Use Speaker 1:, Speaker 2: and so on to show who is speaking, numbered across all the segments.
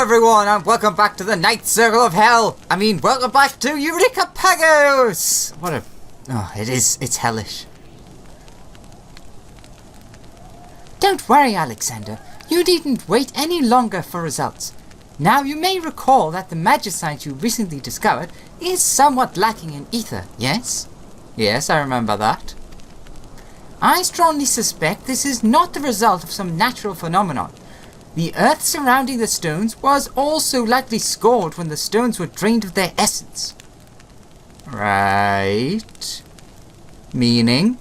Speaker 1: everyone, and welcome back to the Ninth Circle of Hell. Welcome back to Eureka Pagos. It's hellish. Don't worry, Alexander. You needn't wait any longer for results. Now, you may recall that the magicite you recently discovered is somewhat lacking in ether, yes? Yes, I remember that. I strongly suspect this is not the result of some natural phenomenon. The earth surrounding the stones was also likely scored when the stones were drained of their essence. Right. Meaning?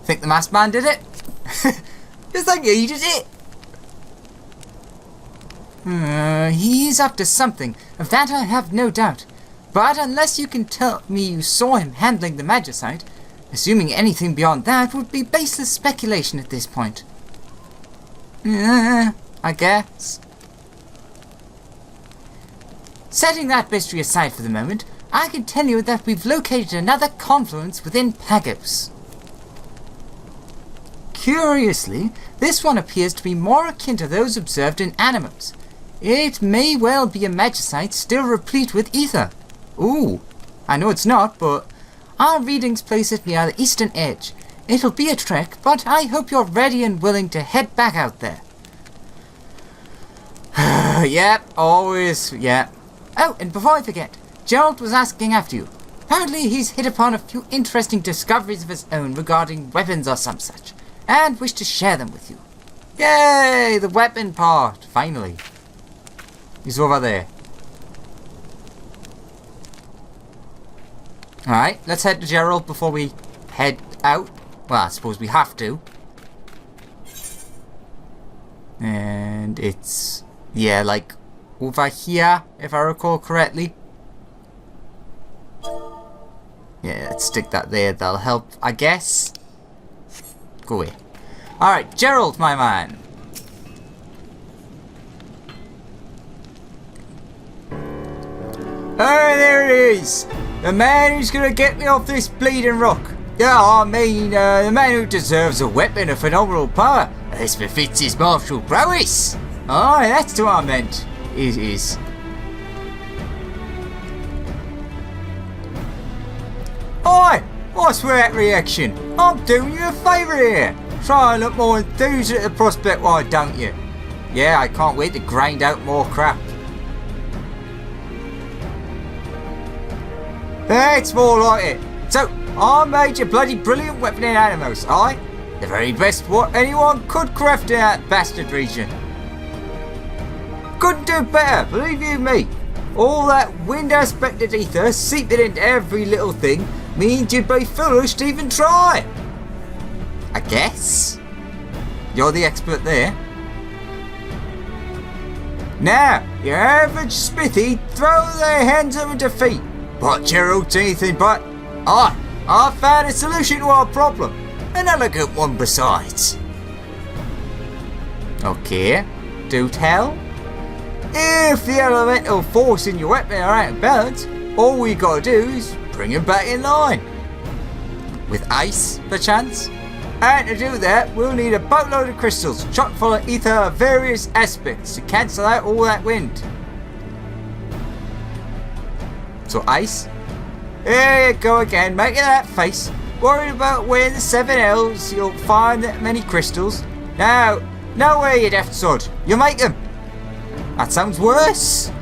Speaker 1: Think the masked man did it? Just like he did it. He's up to something, of that I have no doubt. But unless you can tell me you saw him handling the magicite, assuming anything beyond that would be baseless speculation at this point. I guess. Setting that mystery aside for the moment, I can tell you that we've located another confluence within Pagos. Curiously, this one appears to be more akin to those observed in animals. It may well be a magicite still replete with ether. Ooh, I know it's not, but our readings place it near the eastern edge. It'll be a trek, but I hope you're ready and willing to head back out there. Yep, always, yeah. Oh, and before I forget, Gerald was asking after you. Apparently he's hit upon a few interesting discoveries of his own regarding weapons or some such, and wished to share them with you. Yay, the weapon part, finally. He's over there. Alright, let's head to Gerald before we head out. Well, I suppose we have to. And it's, yeah, like over here, if I recall correctly. Yeah, let's stick that there. That'll help, I guess. Go away. Alright, Gerald, my man. Oh, there it is. The man who's gonna get me off this bleeding rock. Yeah, I mean, the man who deserves a weapon of phenomenal power. This befits his martial prowess. Oh, that's what I meant. It is. Oi! What's with that reaction? I'm doing you a favour here. Try and look more enthused at the prospect, why don't you? Yeah, I can't wait to grind out more crap. It's more like it. So, I made you bloody brilliant weapon in animals, aye? The very best what anyone could craft in that bastard region. Couldn't do better, believe you me. All that wind-aspected ether seeping into every little thing means you'd be foolish to even try. I guess. You're the expert there. Now, your average smithy throw their hands up in defeat. But Gerald's anything but. I found a solution to our problem. An elegant one besides. Okay, do tell. If the elemental force in your weapon are out of balance, all we gotta do is bring him back in line. With ice, perchance? And to do that, we'll need a boatload of crystals chock full of ether of various aspects to cancel out all that wind. So ice? There you go again, making that face. Worried about weighing the 7 L's, you'll find that many crystals. Now, no way, you daft sod. You make them. That sounds worse.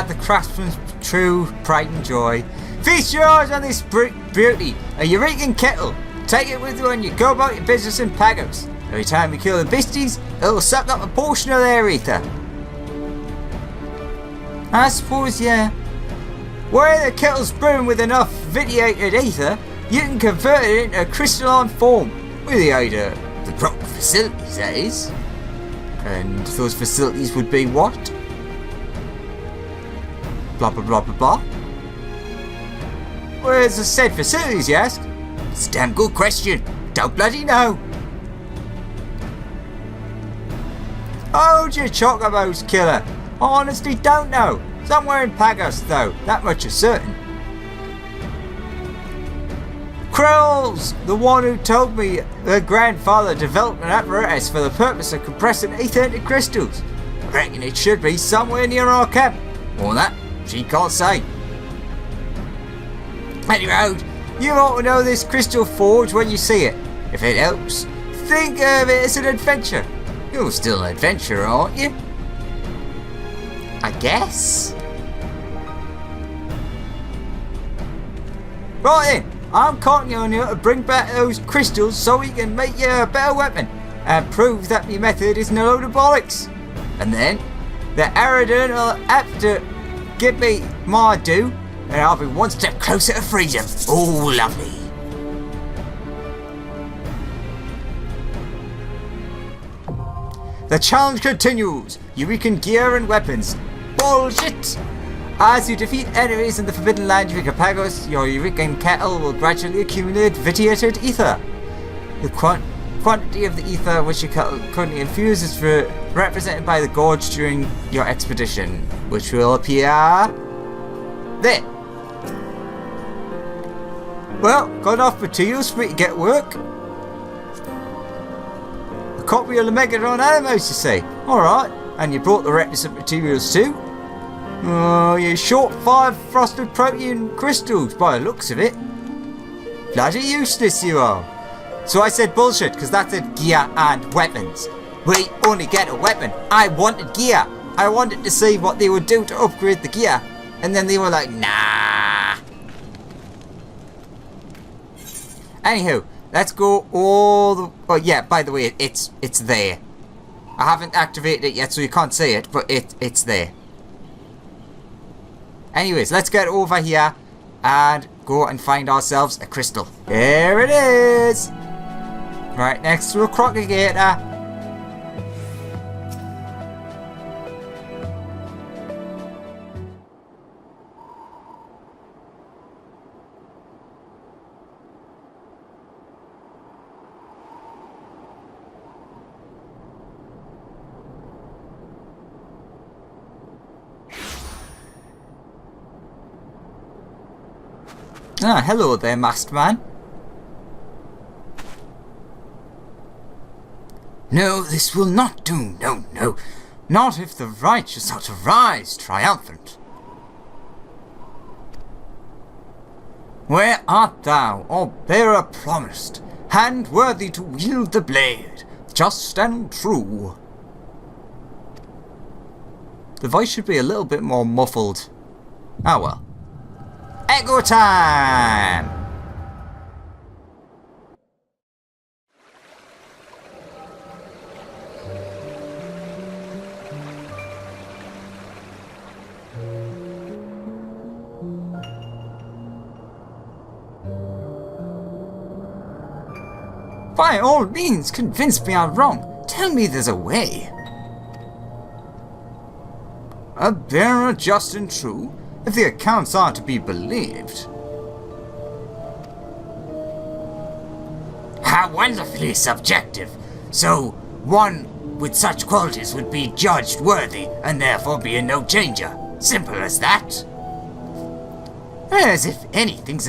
Speaker 1: The craftsman's true pride and joy. Feast your eyes on this beauty, a Eurekan kettle. Take it with you when you go about your business in Pagos. Every time you kill the beasties, it'll suck up a portion of their ether. I suppose, yeah. Where the kettle's brewing with enough vitiated ether, you can convert it into a crystalline form, with the aid of the proper facilities, that is. And those facilities would be what?
Speaker 2: blah blah blah blah blah. Where's the said facilities, you ask? It's a damn good question. Don't bloody know. Hold your chocobos, killer. I honestly don't know. Somewhere in Pagos, though. That much is certain. Krell's the one who told me her grandfather developed an apparatus for the purpose of compressing ether into crystals. I reckon it should be somewhere near our camp. Or that, she can't say. Anyway, you ought to know this crystal forge when you see it. If it helps, think of it as an adventure. You're still an adventurer, aren't you? I guess. Right then, I'm counting on you to bring back those crystals so we can make you a better weapon and prove that your method isn't a load of bollocks. And then, the Aradon will have to give me my due and I'll be one step closer to freedom. Oh, lovely. The challenge continues. Eureka gear and weapons. Bullshit! As you defeat enemies in the Forbidden Land Eureka Pagos, your Eureka kettle will gradually accumulate vitiated ether. The quantity of the ether which your kettle currently infuses is represented by the gorge during your expedition, which will appear there. Well, got enough materials for me to get work. A copy of the Megatron Animos, you say? Alright, and you brought the requisite materials too? Oh, you short 5 frosted protein crystals by the looks of it. Bloody useless you are. So I said bullshit because that said gear and weapons. We only get a weapon. I wanted gear. I wanted to see what they would do to upgrade the gear. And then they were like, nah. Anywho, let's go all the... Oh yeah, by the way, it's there. I haven't activated it yet so you can't see it, but it's there. Anyways, let's get over here and go and find ourselves a crystal. Here it is! Right next to a crocodigator. Ah, hello there, masked man. No, this will not do. No, no. Not if the righteous are to rise triumphant. Where art thou, O bearer promised, hand worthy to wield the blade, just and true? The voice should be a little bit more muffled. Ah well. Echo time! By all means, convince me I'm wrong. Tell me there's a way. A bearer just and true, if the accounts are to be believed. How wonderfully subjective. So, one with such qualities would be judged worthy and therefore be a no-changer. Simple as that. As if anything's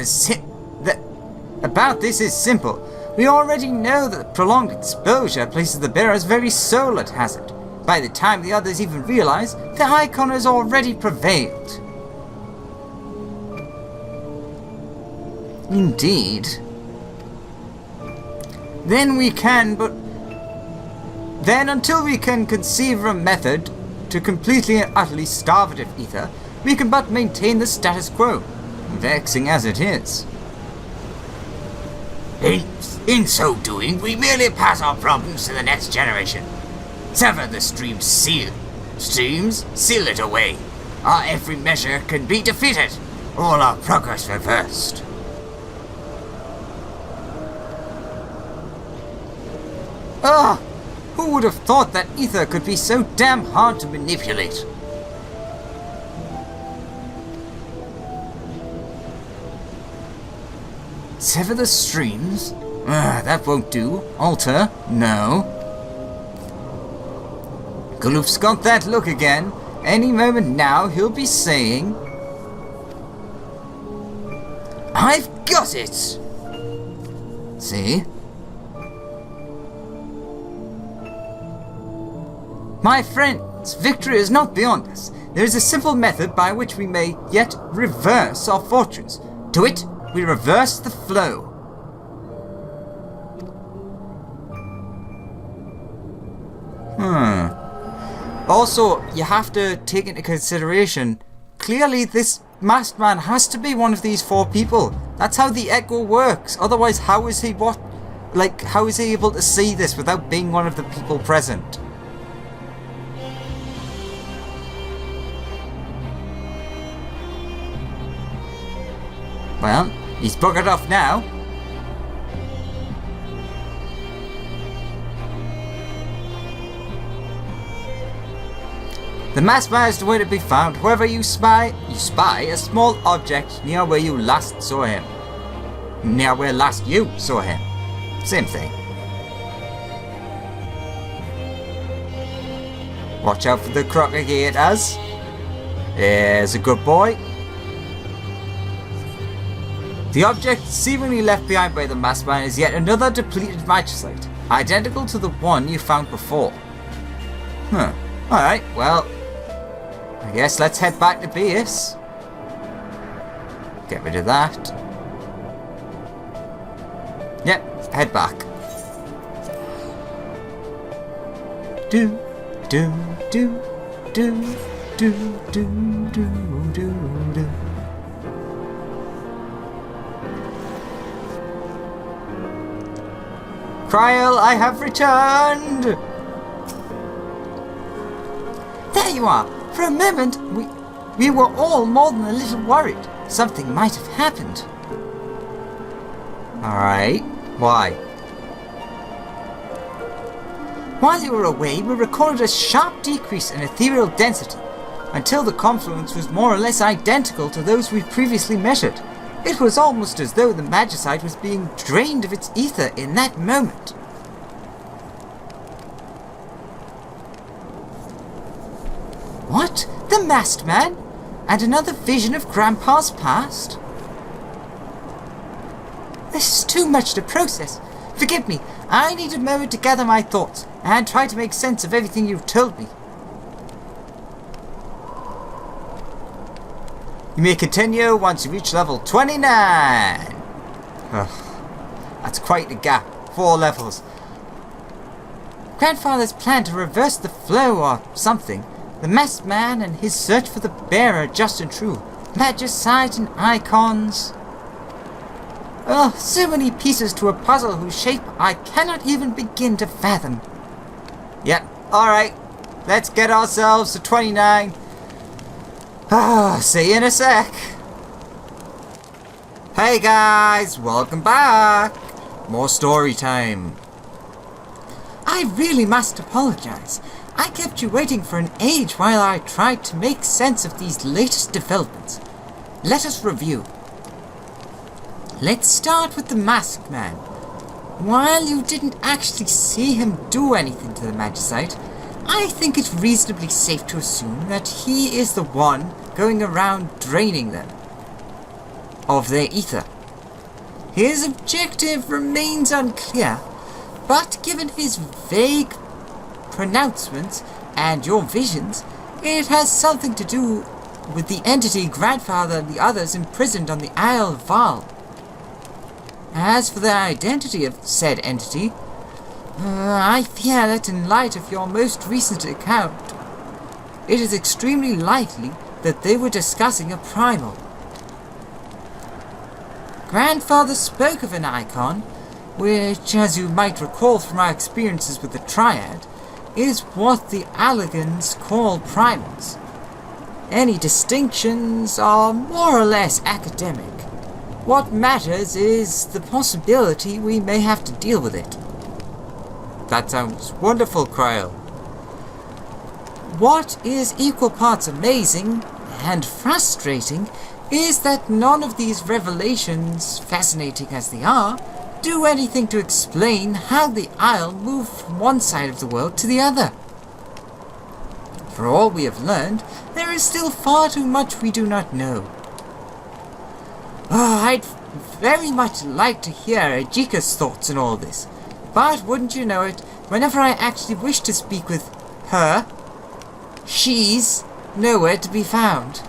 Speaker 2: about this is simple. We already know that prolonged exposure places the bearer's very soul at hazard. By the time the others even realize, the icon has already prevailed. Indeed. Then until we can conceive a method to completely and utterly starve it of ether, we can but maintain the status quo, vexing as it is. In so doing, we merely pass our problems to the next generation. Sever the streams, seal it away. Our every measure can be defeated, all our progress reversed. Ah! Who would have thought that ether could be so damn hard to manipulate? Sever the streams? That won't do. Alter? No. Guluf's got that look again. Any moment now he'll be saying, I've got it! See? My friends, victory is not beyond us. There is a simple method by which we may yet reverse our fortunes. To it, we reverse the flow. Also, you have to take into consideration, clearly this masked man has to be one of these 4 people. That's how the echo works. Otherwise, how is he how is he able to see this without being one of the people present? Well, he's buggered off now. The masked man is nowhere to be found. However, you spy a small object near where you last saw him. Near where last you saw him. Same thing. Watch out for the crocodilators. There's a good boy. The object seemingly left behind by the masked man is yet another depleted magicite, identical to the one you found before. Alright, well, I guess let's head back to base. Get rid of that. Yep, head back. Do, do, do, do, do, do, do, do, do. Kryl, I have returned! There you are! For a moment, we were all more than a little worried. Something might have happened. Alright, why? While you were away, we recorded a sharp decrease in ethereal density, until the confluence was more or less identical to those we previously measured. It was almost as though the magicite was being drained of its ether in that moment. What? The masked man? And another vision of Grandpa's past? This is too much to process. Forgive me, I need a moment to gather my thoughts and try to make sense of everything you've told me. You may continue once you reach level 29. That's quite a gap. 4 levels. Grandfather's plan to reverse the flow or something. The masked man and his search for the bear are just and true. Magicite and icons. Oh, so many pieces to a puzzle whose shape I cannot even begin to fathom. Yep, alright. Let's get ourselves to 29. See you in a sec. Hey guys, welcome back. More story time. I really must apologize. I kept you waiting for an age while I tried to make sense of these latest developments. Let us review. Let's start with the masked man. While you didn't actually see him do anything to the magicite, I think it's reasonably safe to assume that he is the one going around draining them of their ether. His objective remains unclear, but given his vague pronouncements and your visions, it has something to do with the entity Grandfather and the others imprisoned on the Isle of Val. As for the identity of said entity, I fear that in light of your most recent account, it is extremely likely that they were discussing a primal. Grandfather spoke of an icon, which, as you might recall from our experiences with the Triad, is what the Allegans call primals. Any distinctions are more or less academic. What matters is the possibility we may have to deal with it. That sounds wonderful, Kryl. What is equal parts amazing and frustrating
Speaker 1: is that none of these revelations, fascinating as they are, do anything to explain how the Isle moved from one side of the world to the other. For all we have learned, there is still far too much we do not know. I'd very much like to hear Ajika's thoughts on all this, but wouldn't you know it, whenever I actually wish to speak with her, she's nowhere to be found.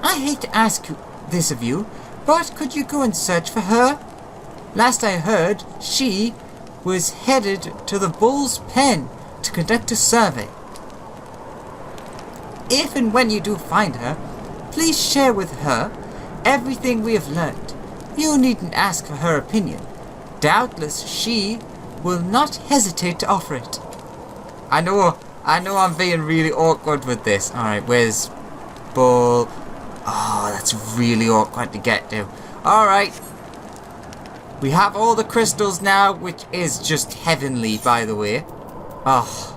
Speaker 1: I hate to ask this of you, but could you go and search for her? Last I heard, she was headed to the Bull's Pen to conduct a survey. If and when you do find her, please share with her everything we have learned. You needn't ask for her opinion. Doubtless she will not hesitate to offer it.
Speaker 2: I know I'm being really awkward with this. Alright, where's Bull? Oh, that's really awkward to get to. Alright. We have all the crystals now, which is just heavenly, by the way. Oh.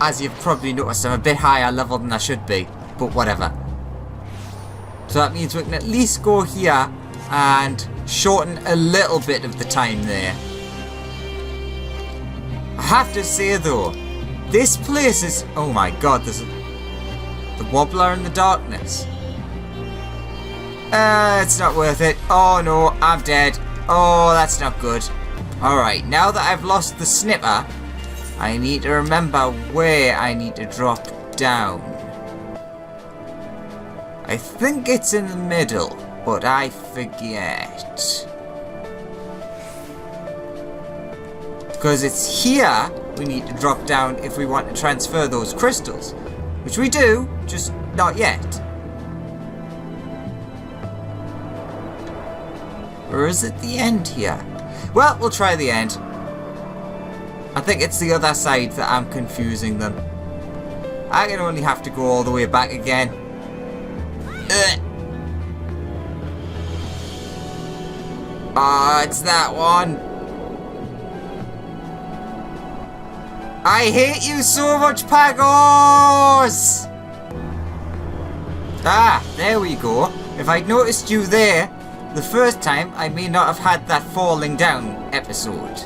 Speaker 2: As you've probably noticed, I'm a bit higher level than I should be. But whatever. So that means we can at least go here and shorten a little bit of the time there. I have to say though, this place is... Oh my god, there's the wobbler in the darkness. It's not worth it. Oh no, I'm dead. Oh, that's not good. Alright, now that I've lost the snipper, I need to remember where I need to drop down. I think it's in the middle, but I forget. Because it's here we need to drop down if we want to transfer those crystals. Which we do, just not yet. Or is it the end here? Well, we'll try the end. I think it's the other side that I'm confusing them. I can only have to go all the way back again. Ah, it's that one. I hate you so much, Pagos! Ah, there we go. If I'd noticed you there the first time, I may not have had that falling down episode.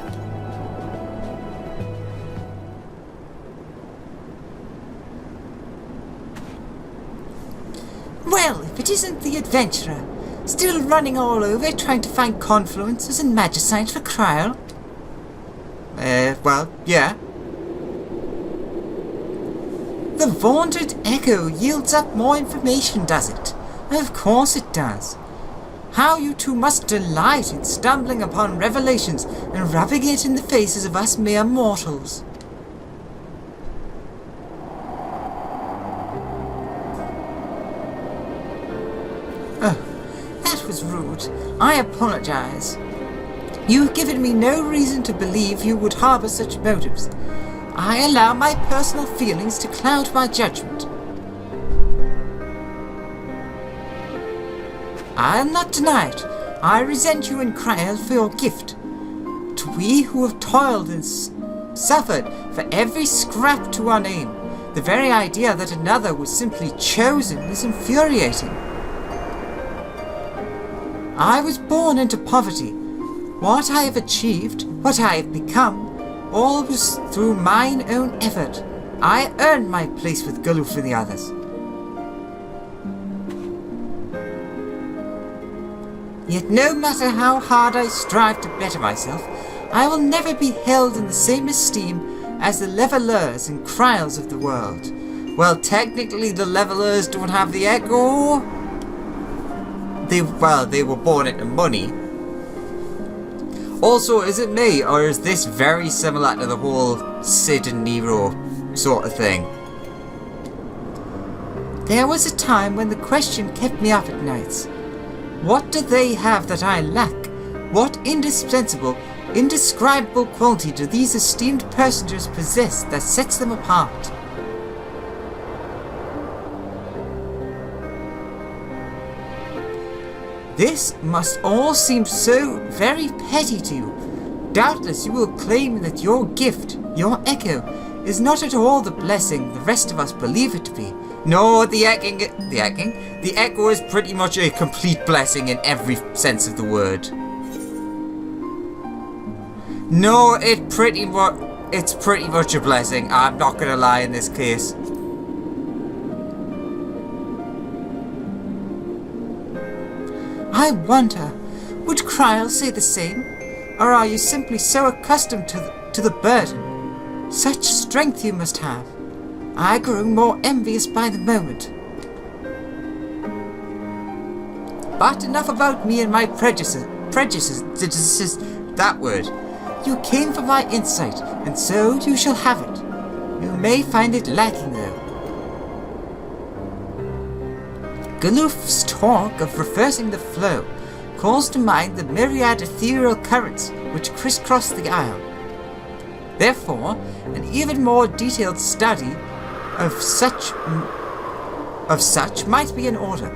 Speaker 1: Well, if it isn't the adventurer, still running all over trying to find confluences and magicites for Kryl.
Speaker 2: Well, yeah.
Speaker 1: The vaunted echo yields up more information, does it? Of course it does. How you two must delight in stumbling upon revelations and rubbing it in the faces of us mere mortals. Oh, that was rude. I apologize. You've given me no reason to believe you would harbor such motives. I allow my personal feelings to cloud my judgment. I'll not deny it. I resent you and Kryl for your gift. To we who have toiled and suffered for every scrap to our name, the very idea that another was simply chosen is infuriating. I was born into poverty. What I have achieved, what I have become, all was through mine own effort. I earned my place with Guluf and the others. Yet no matter how hard I strive to better myself, I will never be held in the same esteem as the levelers and Kryls of the world. Well, technically the levelers don't have the echo. They were born into money. Also, is it me, or is this very similar to the whole Sid and Nero sort of thing? There was a time when the question kept me up at nights. What do they have that I lack? What indispensable, indescribable quality do these esteemed personages possess that sets them apart? This must all seem so very petty to you. Doubtless you will claim that your gift, your echo, is not at all the blessing the rest of us believe it to be,
Speaker 2: No, the echo is pretty much a complete blessing in every sense of the word. No, it's pretty much a blessing. I'm not gonna lie in this case.
Speaker 1: I wonder, would Kryl say the same? Or are you simply so accustomed to the burden? Such strength you must have. I grow more envious by the moment. But enough about me and my prejudices.
Speaker 2: That word.
Speaker 1: You came for my insight, and so you shall have it. You may find it lacking, though. Galoof's talk of reversing the flow calls to mind the myriad ethereal currents which crisscross the isle. Therefore, an even more detailed study of such might be in order.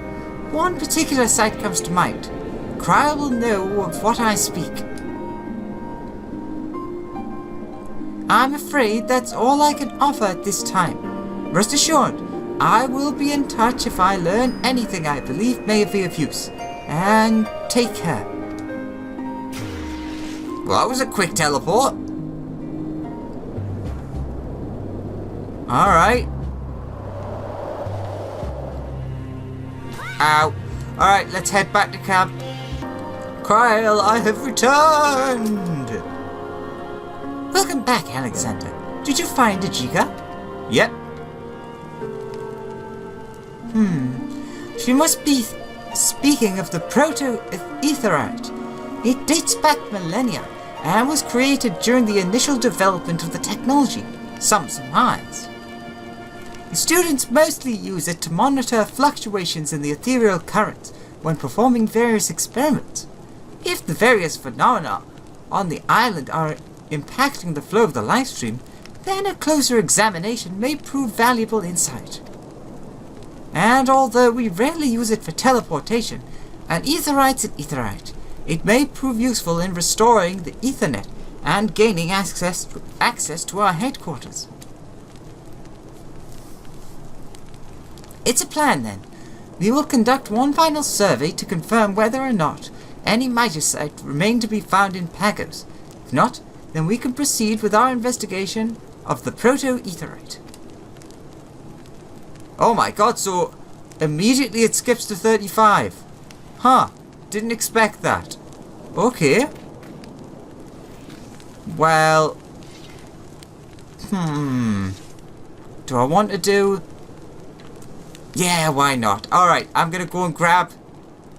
Speaker 1: One particular site comes to mind. Kryl will know of what I speak. I'm afraid that's all I can offer at this time. Rest assured, I will be in touch if I learn anything I believe may be of use. And take care.
Speaker 2: Well, that was a quick teleport. Alright. Ow. Alright, let's head back to camp. Kryl, I have returned!
Speaker 1: Welcome back, Alexander. Did you find Eureka?
Speaker 2: Yep.
Speaker 1: She must be speaking of the proto-etherite. It dates back millennia and was created during the initial development of the technology, some surmise. The students mostly use it to monitor fluctuations in the ethereal currents when performing various experiments. If the various phenomena on the island are impacting the flow of the live stream, then a closer examination may prove valuable insight. And although we rarely use it for teleportation, an etherite's an etherite. It may prove useful in restoring the Ethernet and gaining access to our headquarters. It's a plan then. We will conduct one final survey to confirm whether or not any magicite remain to be found in Pagos. If not, then we can proceed with our investigation of the proto-etherite.
Speaker 2: Oh my god, so immediately it skips to 35. Huh, didn't expect that. Okay. Well, do I want to do... Yeah, why not? Alright, I'm gonna go and grab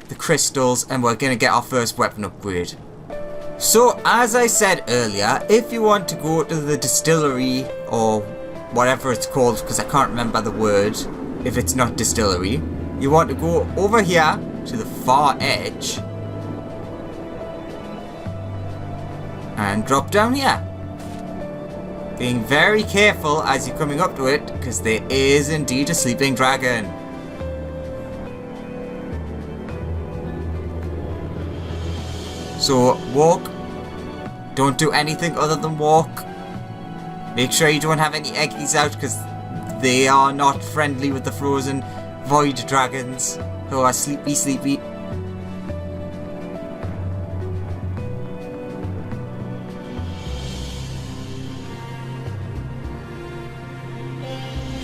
Speaker 2: the crystals and we're gonna get our first weapon upgrade. So, as I said earlier, if you want to go to the distillery or whatever it's called, because I can't remember the word, if it's not distillery, you want to go over here to the far edge and drop down here. Being very careful as you're coming up to it, because there is indeed a sleeping dragon. So walk. Don't do anything other than walk. Make sure you don't have any eggies out, because they are not friendly with the frozen void dragons who are sleepy.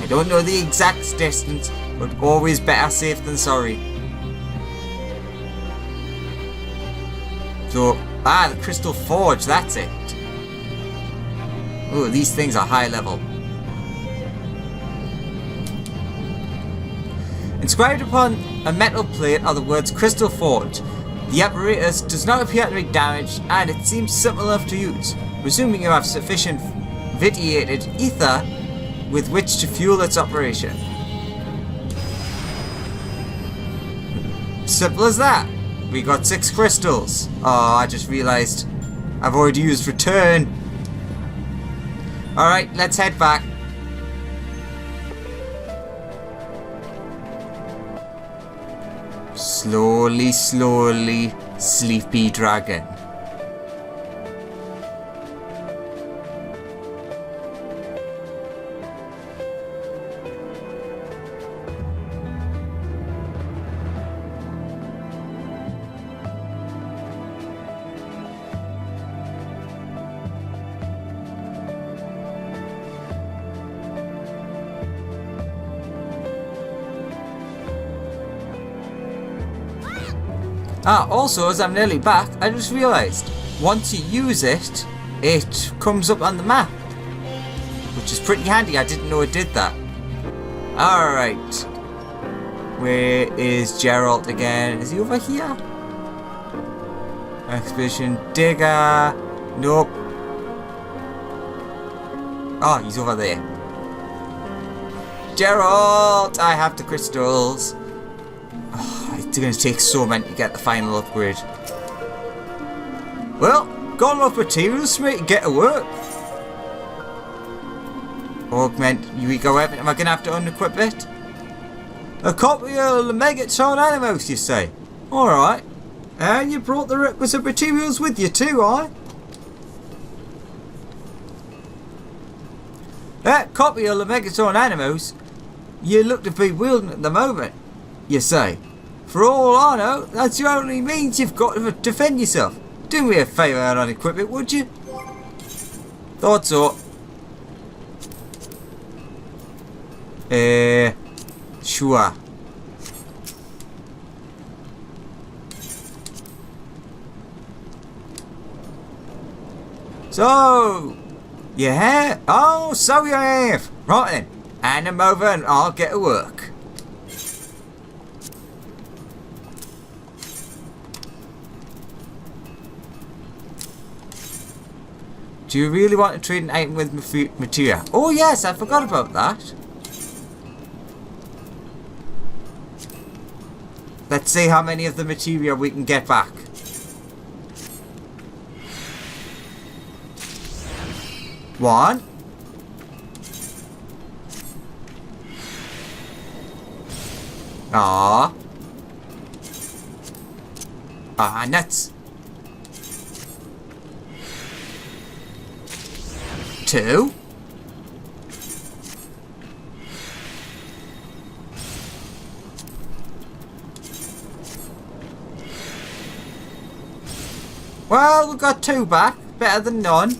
Speaker 2: I don't know the exact distance, but always better safe than sorry. So, the Crystal Forge, that's it. Oh, these things are high level. Inscribed upon a metal plate are the words Crystal Forge. The apparatus does not appear to be damaged, and it seems simple enough to use, presuming you have sufficient vitiated ether with which to fuel its operation. Simple as that. We got 6 crystals. Oh, I just realized I've already used return. Alright, let's head back. Slowly, sleepy dragon. Ah, also, as I'm nearly back, I just realised, once you use it, it comes up on the map. Which is pretty handy, I didn't know it did that. Alright. Where is Gerald again? Is he over here? Expedition Digger. Nope. Oh, he's over there. Gerald! I have the crystals. Oh, it's going to take so many to get the final upgrade. Well, got enough materials for me to get to work. Augment Eureka weapon. Am I going to have to unequip it? A copy of the Megatron Animals, you say? Alright. And you brought the requisite materials with you too, eh? That copy of the Megatron Animals, you look to be wielding at the moment, you say. For all I know, that's the only means you've got to defend yourself. Do me a favour and unequip it, would you? Thought so. Sure. So, yeah? Oh, so you have. Right then, hand them over and I'll get to work. Do you really want to trade an item with material? Oh yes, I forgot about that. Let's see how many of the material we can get back. One. Ah. Ah, nuts. Two. Well, we got two back. Better than none.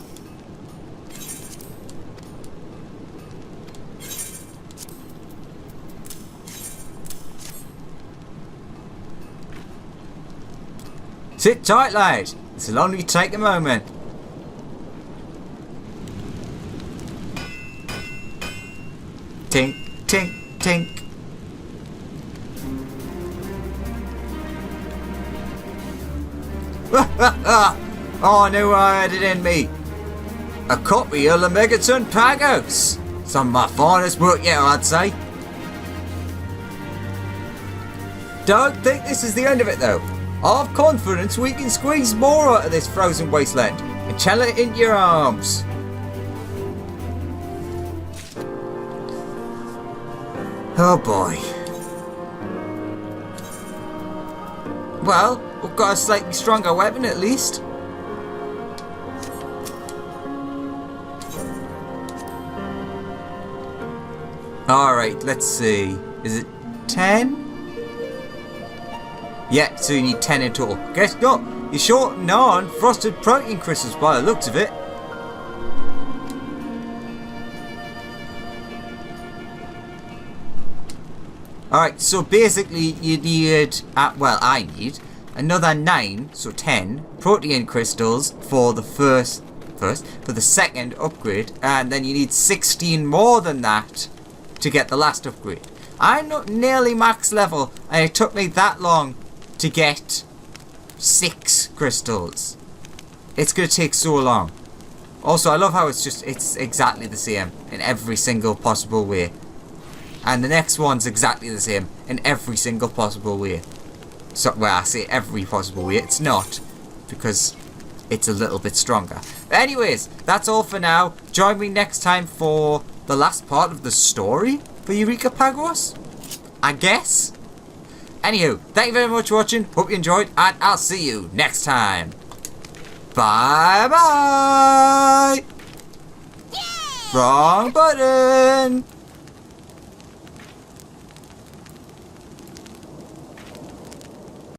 Speaker 2: Sit tight, lad. This'll only take a moment. Tink, tink, tink. Oh, I knew I had it in me. A copy of the Eureka Pagos. Some of my finest work yet, I'd say. Don't think this is the end of it, though. I've confidence we can squeeze more out of this frozen wasteland and channel it into your arms. Oh boy. Well, we've got a slightly stronger weapon at least. Alright, let's see. Is it 10? Yeah, so you need 10 in total. Guess not. You're short non-frosted protein crystals by the looks of it. Alright, so basically you need, well, I need another 9, so 10 protein crystals for the for the second upgrade, and then you need 16 more than that to get the last upgrade. I'm not nearly max level, and it took me that long to get 6 crystals. It's gonna take so long. Also, I love how it's exactly the same in every single possible way. And the next one's exactly the same in every single possible way. So, well, I say every possible way. It's not, because it's a little bit stronger. But anyways, that's all for now. Join me next time for the last part of the story for Eureka Pagos, I guess. Anywho, thank you very much for watching. Hope you enjoyed, and I'll see you next time. Bye bye. Wrong button.